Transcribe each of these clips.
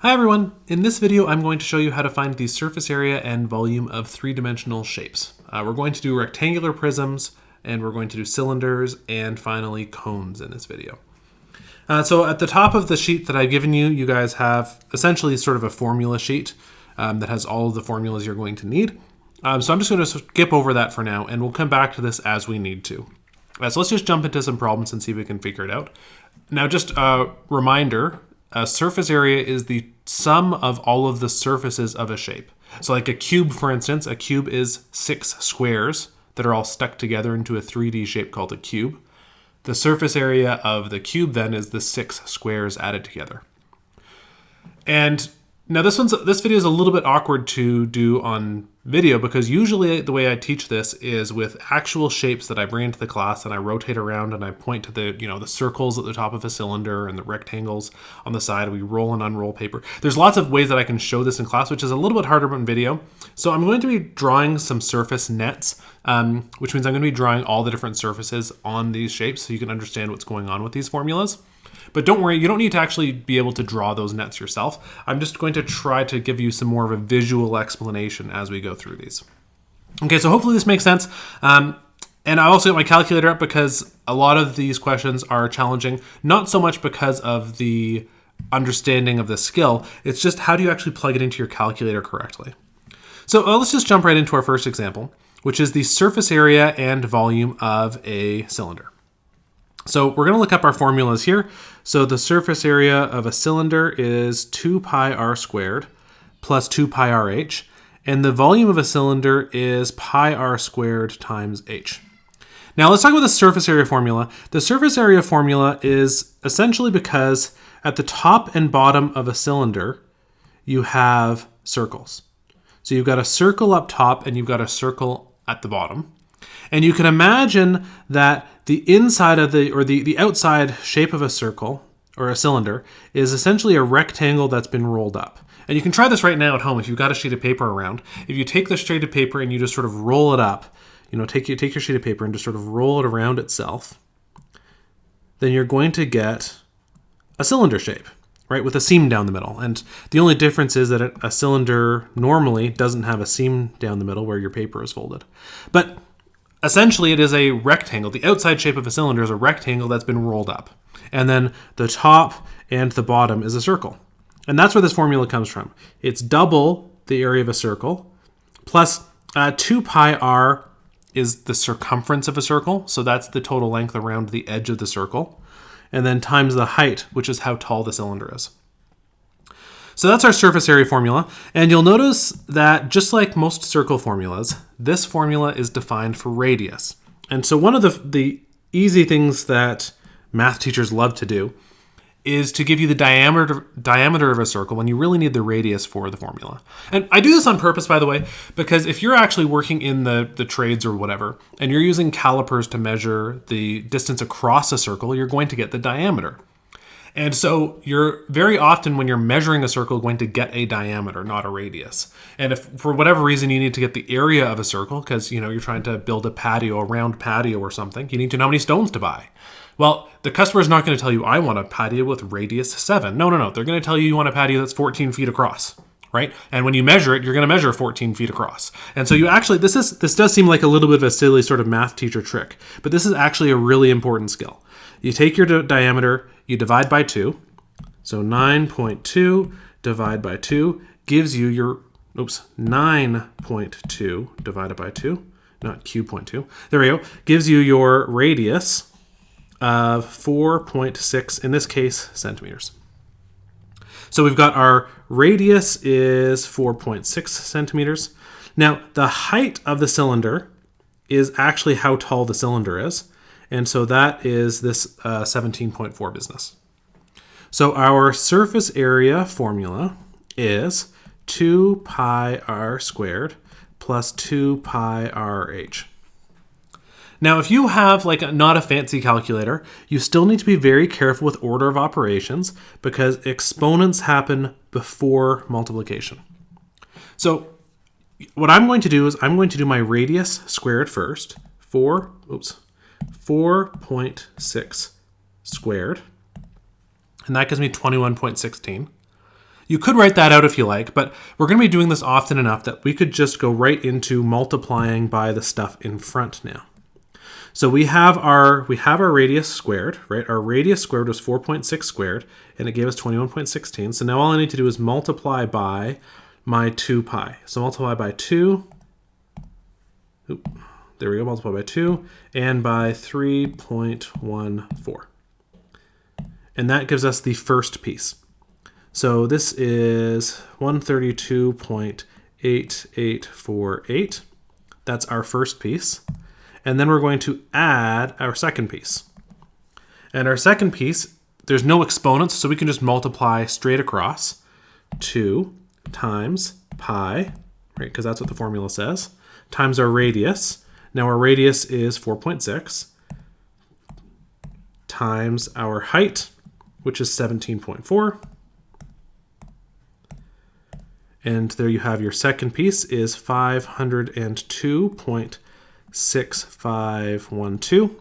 Hi everyone! In this video I'm going to show you how to find the surface area and volume of three-dimensional shapes. We're going to do rectangular prisms, and we're going to do cylinders, and finally cones in this video. So at the top of the sheet that I've given you, you guys have essentially sort of a formula sheet that has all of the formulas you're going to need. So I'm just going to skip over that for now, and we'll come back to this as we need to. So let's just jump into some problems and see if we can figure it out. Now just a reminder, a surface area is the sum of all of the surfaces of a shape. So like a cube, for instance, a cube is 6 squares that are all stuck together into a 3D shape called a cube. The surface area of the cube then is the 6 squares added together. And now this video is a little bit awkward to do on video because usually the way I teach this is with actual shapes that I bring into the class and I rotate around and I point to the circles at the top of a cylinder and the rectangles on the side. We roll and unroll paper. There's lots of ways that I can show this in class, which is a little bit harder on video. So I'm going to be drawing some surface nets, which means I'm going to be drawing all the different surfaces on these shapes so you can understand what's going on with these formulas. But don't worry, you don't need to actually be able to draw those nets yourself. I'm just going to try to give you some more of a visual explanation as we go through these. Okay, so hopefully this makes sense. And I also got my calculator up because a lot of these questions are challenging, not so much because of the understanding of the skill, it's just how do you actually plug it into your calculator correctly. So let's just jump right into our first example, which is the surface area and volume of a cylinder. So we're going to look up our formulas here. So the surface area of a cylinder is 2 pi r squared plus 2 pi rh, and the volume of a cylinder is pi r squared times h. Now let's talk about the surface area formula. The surface area formula is essentially because at the top and bottom of a cylinder, you have circles. So you've got a circle up top and you've got a circle at the bottom. And you can imagine that the inside of the outside shape of a circle or a cylinder is essentially a rectangle that's been rolled up. And you can try this right now at home if you've got a sheet of paper around. If you take the sheet of paper and you just sort of roll it up, take your sheet of paper and just sort of roll it around itself, then you're going to get a cylinder shape, right, with a seam down the middle. And the only difference is that a cylinder normally doesn't have a seam down the middle where your paper is folded. But essentially, it is a rectangle. The outside shape of a cylinder is a rectangle that's been rolled up. And then the top and the bottom is a circle. And that's where this formula comes from. It's double the area of a circle, plus 2 pi r is the circumference of a circle. So that's the total length around the edge of the circle. And then times the height, which is how tall the cylinder is. So that's our surface area formula, and you'll notice that just like most circle formulas, this formula is defined for radius. And so one of the easy things that math teachers love to do is to give you the diameter of a circle when you really need the radius for the formula. And I do this on purpose, by the way, because if you're actually working in the trades or whatever, and you're using calipers to measure the distance across a circle, you're going to get the diameter. And so you're very often, when you're measuring a circle, going to get a diameter, not a radius. And if for whatever reason you need to get the area of a circle, because you're trying to build a round patio or something, you need to know how many stones to buy. Well, the customer is not going to tell you, I want a patio with radius 7. No. They're going to tell you want a patio that's 14 feet across, right? And when you measure it, you're going to measure 14 feet across. And so you actually, this does seem like a little bit of a silly sort of math teacher trick, but this is actually a really important skill. You take your diameter, you divide by 2. So 9.2 divided by 2 gives you your, 9.2 divided by 2, not cube.2. There we go. Gives you your radius of 4.6, in this case, centimeters. So we've got our radius is 4.6 centimeters. Now, the height of the cylinder is actually how tall the cylinder is. And so that is this 17.4 business. So our surface area formula is 2 pi r squared plus 2 pi rh. Now, if you have not a fancy calculator, you still need to be very careful with order of operations because exponents happen before multiplication. So what I'm going to do is I'm going to do my radius squared first. 4.6 squared. And that gives me 21.16. You could write that out if you like, but we're going to be doing this often enough that we could just go right into multiplying by the stuff in front now. So we have our radius squared, right? Our radius squared was 4.6 squared, and it gave us 21.16. So now all I need to do is multiply by my 2 pi. So multiply by 2. There we go, multiply by 2, and by 3.14. And that gives us the first piece. So this is 132.8848. That's our first piece. And then we're going to add our second piece. And our second piece, there's no exponents, so we can just multiply straight across. 2 times pi, right, because that's what the formula says, times our radius. Now our radius is 4.6 times our height, which is 17.4. And there you have your second piece is 502.6512.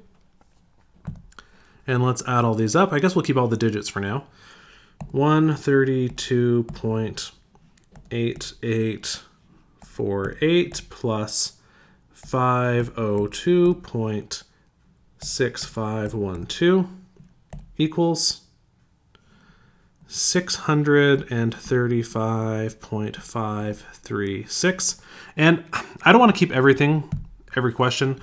And let's add all these up. I guess we'll keep all the digits for now. 132.8848 plus 502.6512 equals 635.536. And I don't want to keep every question.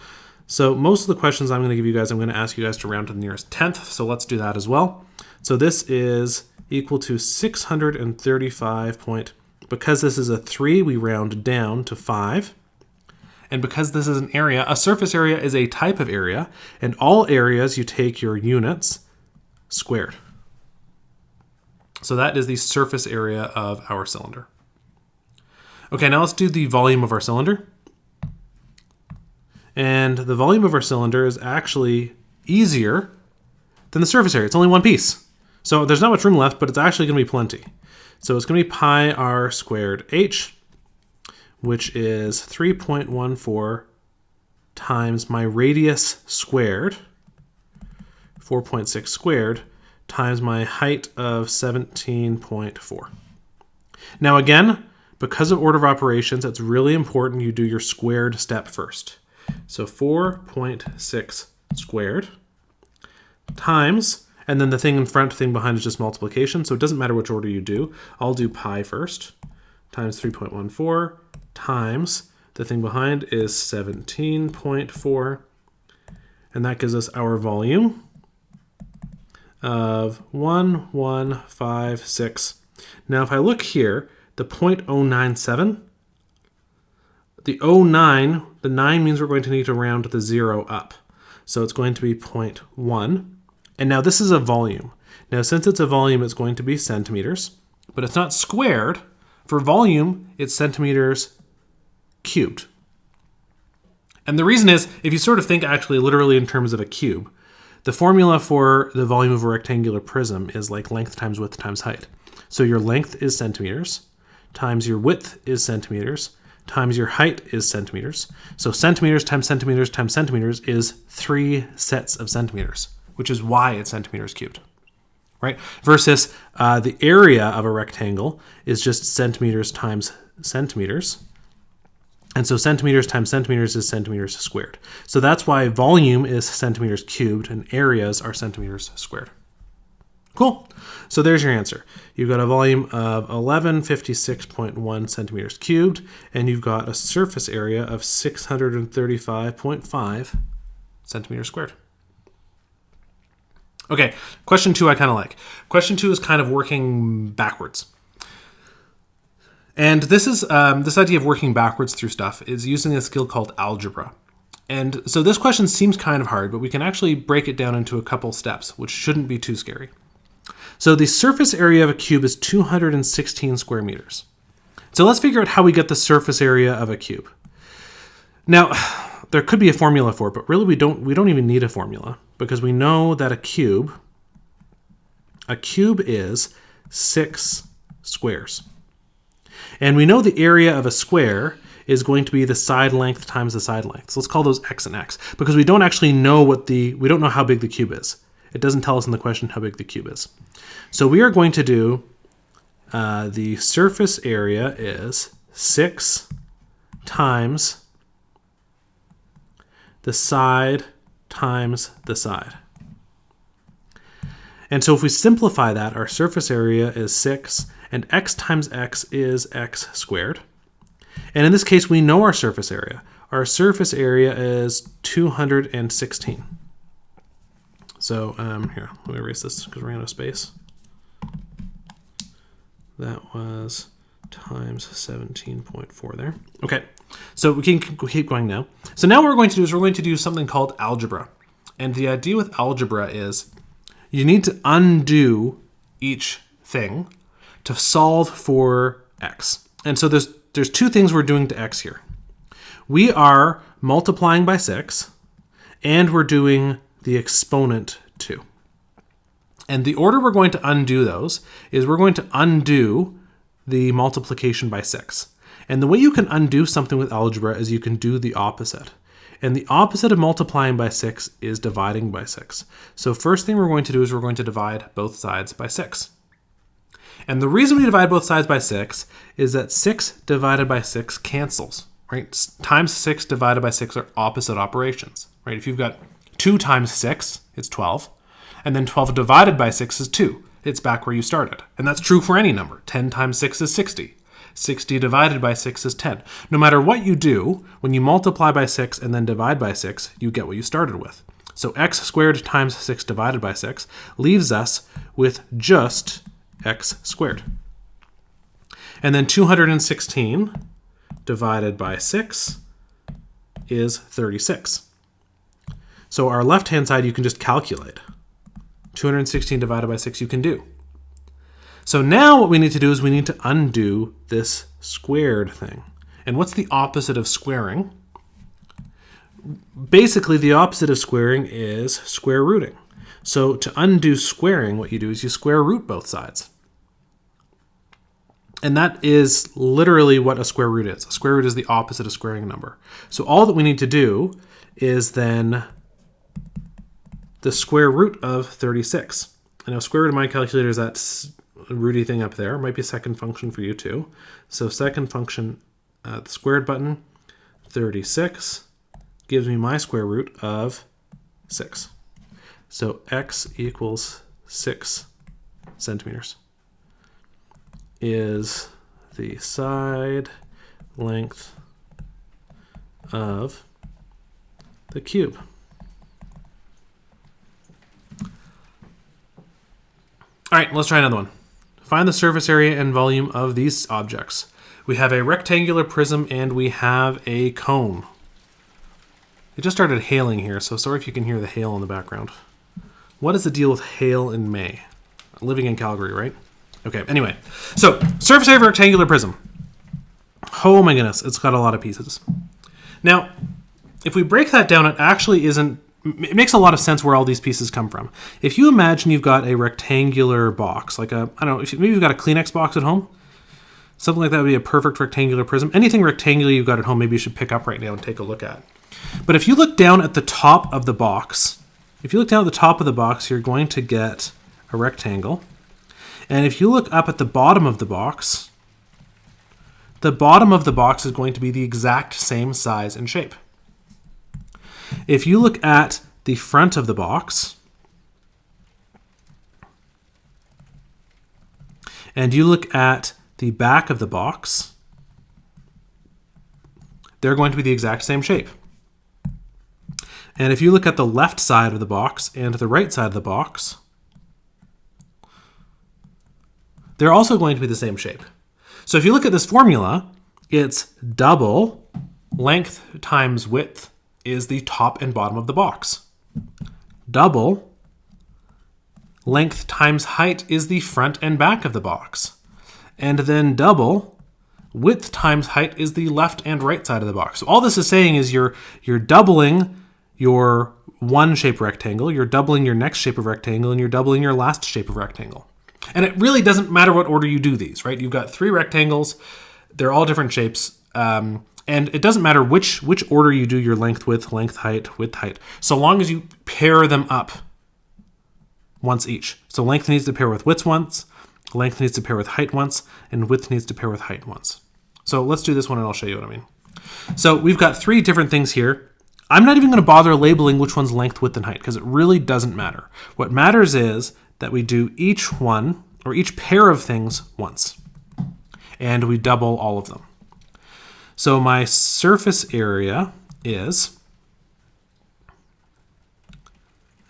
So most of the questions I'm going to give you guys, I'm going to ask you guys to round to the nearest tenth. So let's do that as well. So this is equal to 635. Because this is a 3, we round down to 5. And because this is an area, a surface area is a type of area. And all areas, you take your units squared. So that is the surface area of our cylinder. Okay, now let's do the volume of our cylinder. And the volume of our cylinder is actually easier than the surface area. It's only one piece. So there's not much room left, but it's actually going to be plenty. So it's going to be pi r squared h, which is 3.14 times my radius squared, 4.6 squared, times my height of 17.4. Now again, because of order of operations, it's really important you do your squared step first. So 4.6 squared times, and then the thing in front, thing behind is just multiplication, so it doesn't matter which order you do. I'll do pi first, times 3.14, times the thing behind is 17.4, and that gives us our volume of 1156. Now if I look here, the 0.097, the 09, the 9 means we're going to need to round the 0 up. So it's going to be 0.1. And now this is a volume. Now since it's a volume, it's going to be centimeters, but it's not squared. For volume, it's centimeters cubed. And the reason is, if you sort of think actually literally in terms of a cube, the formula for the volume of a rectangular prism is like length times width times height. So your length is centimeters, times your width is centimeters, times your height is centimeters. So centimeters times centimeters times centimeters is 3 sets of centimeters, which is why it's centimeters cubed, right? Versus the area of a rectangle is just centimeters times centimeters. And so centimeters times centimeters is centimeters squared. So that's why volume is centimeters cubed and areas are centimeters squared. Cool. So there's your answer. You've got a volume of 1156.1 centimeters cubed, and you've got a surface area of 635.5 centimeters squared. Okay, question 2 I kind of like. Question 2 is kind of working backwards. And this is this idea of working backwards through stuff is using a skill called algebra. And so this question seems kind of hard, but we can actually break it down into a couple steps, which shouldn't be too scary. So the surface area of a cube is 216 square meters. So let's figure out how we get the surface area of a cube. Now, there could be a formula for it, but really we don't even need a formula, because we know that a cube is 6 squares. And we know the area of a square is going to be the side length times the side length. So let's call those x and x, because we don't actually know we don't know how big the cube is. It doesn't tell us in the question how big the cube is. So we are going to do the surface area is 6 times the side times the side. And so if we simplify that, our surface area is 6, and x times x is x squared. And in this case, we know our surface area. Our surface area is 216. So here, let me erase this because we're running out of space. That was times 17.4 there. Okay, so we can keep going now. So now what we're going to do is we're going to do something called algebra. And the idea with algebra is you need to undo each thing to solve for x. And so there's two things we're doing to x here. We are multiplying by 6, and we're doing the exponent 2. And the order we're going to undo those is we're going to undo the multiplication by 6. And the way you can undo something with algebra is you can do the opposite. And the opposite of multiplying by 6 is dividing by 6. So first thing we're going to do is we're going to divide both sides by 6. And the reason we divide both sides by 6 is that 6 divided by 6 cancels, right? Times 6 divided by 6 are opposite operations, right? If you've got 2 times 6, it's 12. And then 12 divided by 6 is 2. It's back where you started. And that's true for any number. 10 times 6 is 60. 60 divided by 6 is 10. No matter what you do, when you multiply by 6 and then divide by 6, you get what you started with. So x squared times 6 divided by 6 leaves us with just x squared. And then 216 divided by 6 is 36. So our left-hand side you can just calculate. 216 divided by 6 you can do. So now what we need to do is we need to undo this squared thing. And what's the opposite of squaring? Basically, the opposite of squaring is square rooting. So to undo squaring, what you do is you square root both sides. And that is literally what a square root is. A square root is the opposite of squaring a number. So all that we need to do is then the square root of 36. And now square root of my calculator is that rooty thing up there. It might be a second function for you too. So second function, the squared button, 36, gives me my square root of 6. So x equals 6 centimeters is the side length of the cube. All right, let's try another one. Find the surface area and volume of these objects. We have a rectangular prism and we have a cone. It just started hailing here, so sorry if you can hear the hail in the background. What is the deal with hail in May? Living in Calgary, right? Okay, anyway. So, surface area of a rectangular prism. Oh my goodness, it's got a lot of pieces. Now, if we break that down, it actually isn't. It makes a lot of sense where all these pieces come from. If you imagine you've got a rectangular box, like a, I don't know, maybe you've got a Kleenex box at home, something like that would be a perfect rectangular prism. Anything rectangular you've got at home, maybe you should pick up right now and take a look at. But if you look down at the top of the box, you're going to get a rectangle. And if you look up at the bottom of the box is going to be the exact same size and shape. If you look at the front of the box, and you look at the back of the box, they're going to be the exact same shape. And if you look at the left side of the box and the right side of the box, they're also going to be the same shape. So if you look at this formula, it's double length times width is the top and bottom of the box. Double length times height is the front and back of the box. And then double width times height is the left and right side of the box. So all this is saying is you're doubling your one shape rectangle, you're doubling your next shape of rectangle, and you're doubling your last shape of rectangle. And it really doesn't matter what order you do these, right? You've got 3 rectangles, they're all different shapes, and it doesn't matter which order you do your length, width, height, width, height, so long as you pair them up once each. So length needs to pair with width once, length needs to pair with height once, and width needs to pair with height once. So let's do this one and I'll show you what I mean. So we've got three different things here. I'm not even going to bother labeling which one's length, width, and height because it really doesn't matter. What matters is that we do each one, or each pair of things once, and we double all of them. So my surface area is,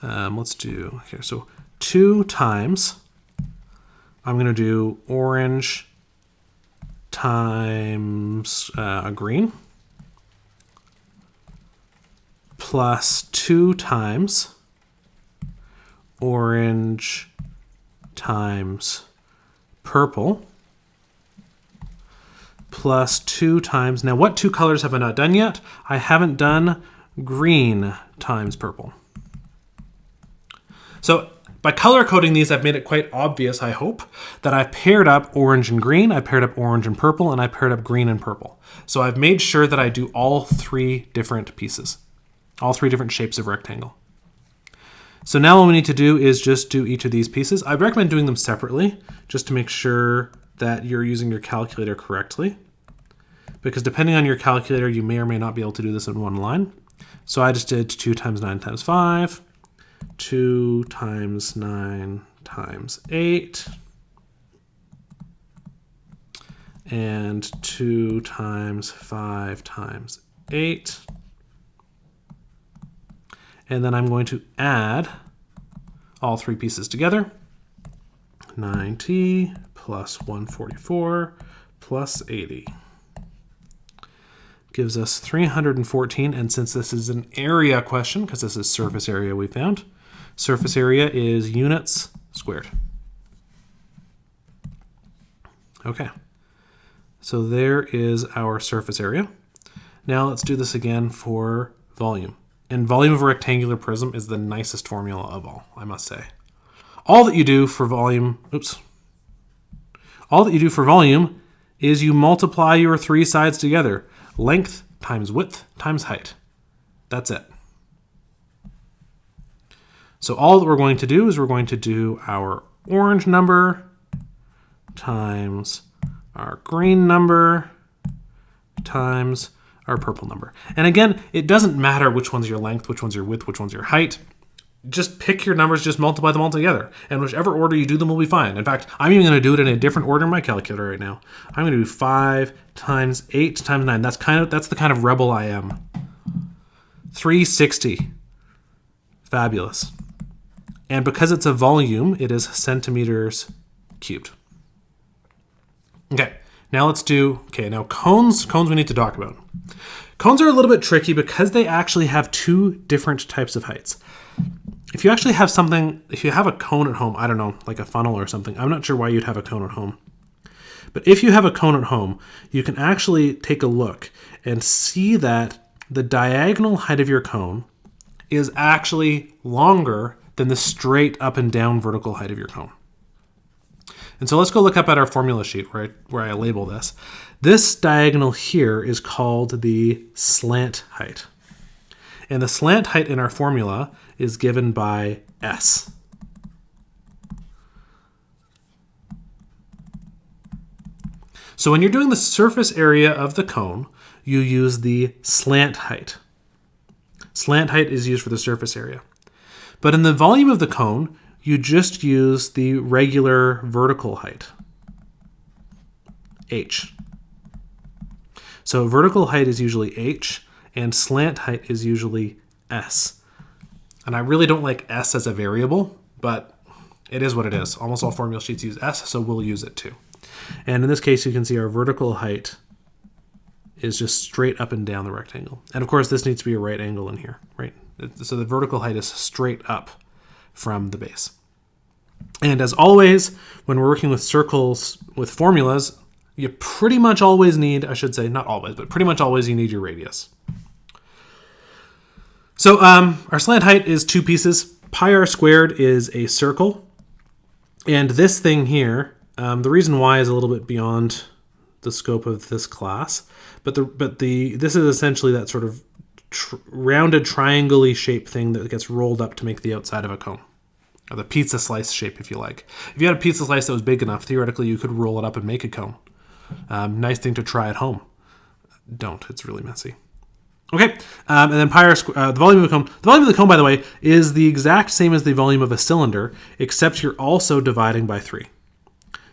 let's do here, so 2 times, I'm going to do orange times green, plus 2 times orange times purple, plus 2 times, now what two colors have I not done yet? I haven't done green times purple. So by color coding these, I've made it quite obvious, I hope, that I've paired up orange and green, I paired up orange and purple, and I paired up green and purple. So I've made sure that I do all 3 different pieces, all 3 different shapes of rectangle. So now all we need to do is just do each of these pieces. I recommend doing them separately, just to make sure that you're using your calculator correctly. Because depending on your calculator, you may or may not be able to do this in one line. So I just did 2 times 9 times 5, 2 times 9 times 8, and 2 times 5 times 8. And then I'm going to add all 3 pieces together. 90 plus 144 plus 80 gives us 314. And since this is an area question, because this is surface area we found, surface area is units squared. Okay, so there is our surface area. Now let's do this again for volume. And volume of a rectangular prism is the nicest formula of all, I must say. All that you do for volume, all that you do for volume is you multiply your 3 sides together. Length times width times height. That's it. So all that we're going to do is we're going to do our orange number times our green number times our purple number. And again, it doesn't matter which one's your length, which one's your width, which one's your height. Just pick your numbers, just multiply them all together. And whichever order you do them will be fine. In fact, I'm even going to do it in a different order in my calculator right now. I'm going to do 5 times 8 times 9. That's the kind of rebel I am. 360. Fabulous. And because it's a volume, it is centimeters cubed. Okay, now let's do, now cones we need to talk about. Cones are a little bit tricky because they actually have 2 different types of heights. If you actually have something, if you have a cone at home, I don't know, like a funnel or something, I'm not sure why you'd have a cone at home. But if you have a cone at home, you can actually take a look and see that the diagonal height of your cone is actually longer than the straight up and down vertical height of your cone. And so let's go look up at our formula sheet where I label this. This diagonal here is called the slant height. And the slant height in our formula is given by S. So when you're doing the surface area of the cone, you use the slant height. Slant height is used for the surface area. But in the volume of the cone, you just use the regular vertical height, H. So vertical height is usually H, and slant height is usually S. And I really don't like S as a variable, but it is what it is. Almost all formula sheets use S, so we'll use it too. And in this case, you can see our vertical height is just straight up and down the rectangle. And of course, this needs to be a right angle in here, right? So the vertical height is straight up from the base. And as always, when we're working with circles with formulas, you pretty much always need, I should say, not always, but pretty much always you need your radius. So our slant height is 2 pieces. Pi r squared is a circle. And this thing here, the reason why is a little bit beyond the scope of this class, but this is essentially that sort of rounded triangle-y shaped thing that gets rolled up to make the outside of a cone. or the pizza slice shape, if you like. If you had a pizza slice that was big enough, theoretically, you could roll it up and make a cone. Nice thing to try at home. Don't. It's really messy. Okay, and then pi r the volume of the cone. The volume of the cone, by the way, is the exact same as the volume of a cylinder, except you're also dividing by 3.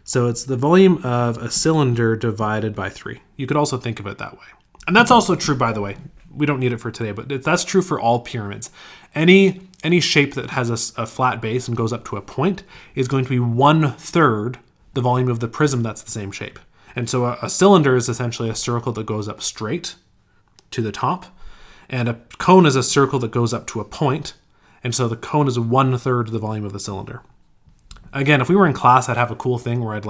So it's the volume of a cylinder divided by 3. You could also think of it that way. And that's also true, by the way. We don't need it for today, but that's true for all pyramids. Any shape that has a flat base and goes up to a point is going to be 1/3 the volume of the prism that's the same shape. And so a cylinder is essentially a circle that goes up straight to the top, and a cone is a circle that goes up to a point, and so the cone is 1/3 the volume of the cylinder. Again, if we were in class, I'd have a cool thing where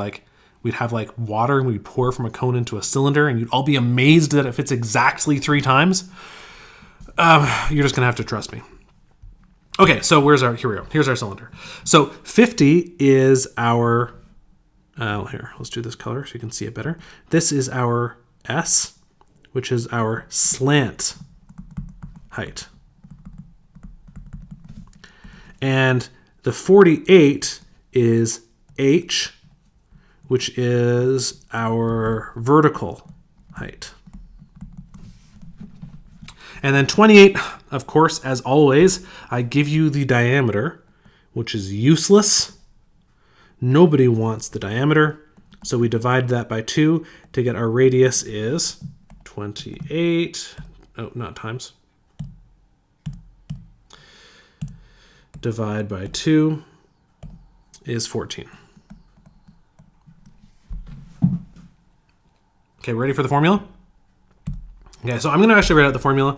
we'd have like water and we'd pour from a cone into a cylinder, and you'd all be amazed that it fits exactly 3 times. You're just gonna have to trust me. Okay, so here we go. Here's our cylinder. So 50 is our, here, let's do this color so you can see it better. This is our S, which is our slant height. And the 48 is H, which is our vertical height. And then 28, of course, as always, I give you the diameter, which is useless. Nobody wants the diameter, so we divide that by 2 to get our radius is 28, oh, not times. Divide by 2 is 14. Okay, ready for the formula? Okay, so I'm going to actually write out the formula.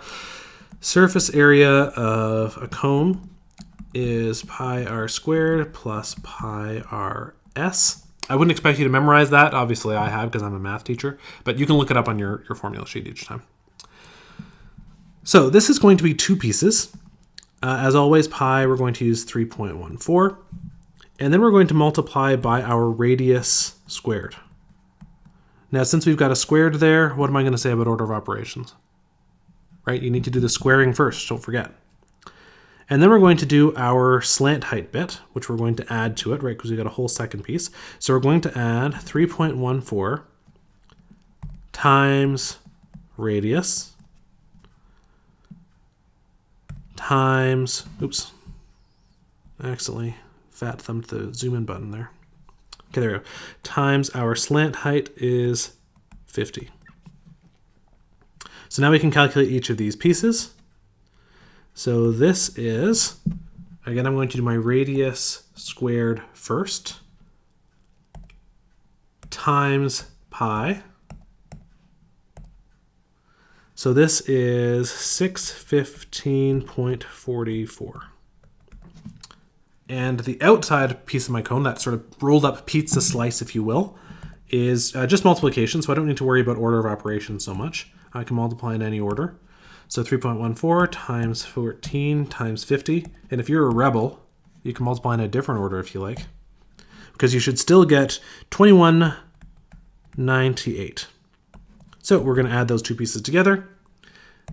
Surface area of a cone is pi r squared plus pi r s. I wouldn't expect you to memorize that. Obviously, I have because I'm a math teacher, but you can look it up on your formula sheet each time. So this is going to be 2 pieces. As always, pi, we're going to use 3.14. And then we're going to multiply by our radius squared. Now, since we've got a squared there, what am I going to say about order of operations? Right, you need to do the squaring first, don't forget. And then we're going to do our slant height bit, which we're going to add to it, right, because we've got a whole second piece. So we're going to add 3.14 times radius times, oops, I accidentally fat thumbed the zoom in button there. Okay, there we go. Times our slant height is 50. So now we can calculate each of these pieces. So this is, again, I'm going to do my radius squared first, times pi. So this is 615.44. And the outside piece of my cone, that sort of rolled up pizza slice, if you will, is just multiplication, so I don't need to worry about order of operations so much. I can multiply in any order. So 3.14 times 14 times 50. And if you're a rebel, you can multiply in a different order if you like, because you should still get 2198. So we're going to add those 2 pieces together.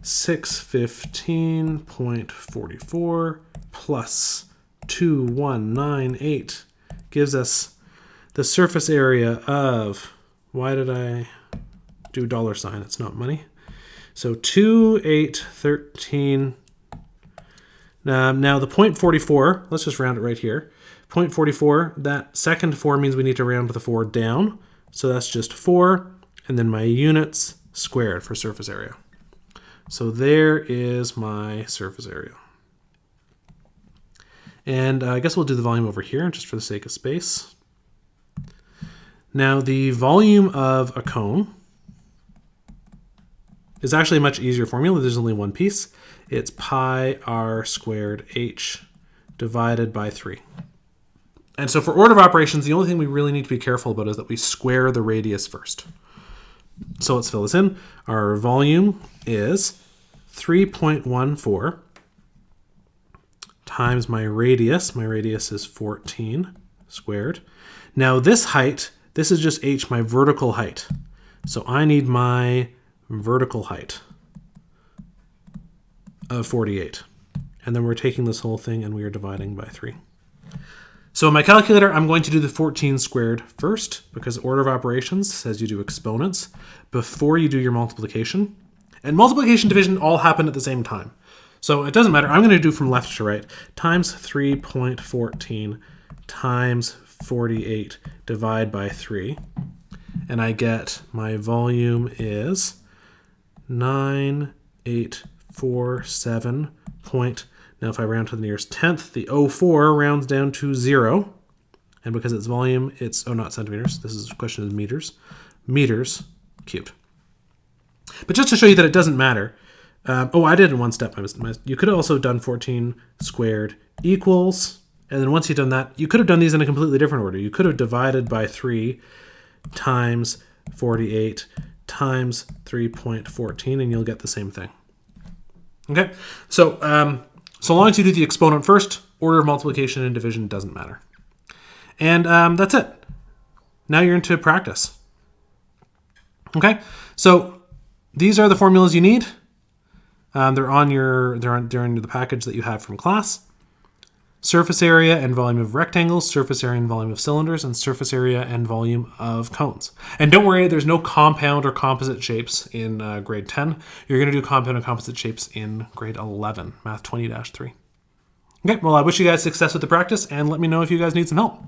615.44 plus 2198 gives us the surface area of, why did I do $? It's not money. So 2813. Now the 0.44, let's just round it right here. 0.44, that second 4 means we need to round the 4 down. So that's just 4, and then my units squared for surface area. So there is my surface area. And I guess we'll do the volume over here just for the sake of space. Now the volume of a cone is actually a much easier formula. There's only one piece. It's pi r squared h divided by 3. And so for order of operations, the only thing we really need to be careful about is that we square the radius first. So let's fill this in. Our volume is 3.14 times my radius. My radius is 14 squared. Now this height, this is just h, my vertical height. So I need my vertical height of 48. And then we're taking this whole thing and we are dividing by 3. So in my calculator, I'm going to do the 14 squared first, because order of operations says you do exponents before you do your multiplication. And multiplication, division all happen at the same time. So it doesn't matter. I'm going to do from left to right. Times 3.14 times 48 divide by 3. And I get my volume is 9847 point. Now if I round to the nearest tenth, the 04 rounds down to 0. And because it's volume, it's, oh, not centimeters. This is a question of meters. Meters cubed. But just to show you that it doesn't matter. Oh, I did it in one step. You could have also done 14 squared equals. And then once you've done that, you could have done these in a completely different order. You could have divided by 3 times 48 times 3.14, and you'll get the same thing. Okay, so so long as you do the exponent first, order of multiplication and division doesn't matter. And that's it. Now you're into practice. Okay, so these are the formulas you need. They're in the package that you have from class. Surface area and volume of rectangles, surface area and volume of cylinders, and surface area and volume of cones. And don't worry, there's no compound or composite shapes in grade 10. You're going to do compound and composite shapes in grade 11, Math 20-3. Okay, well, I wish you guys success with the practice, and let me know if you guys need some help.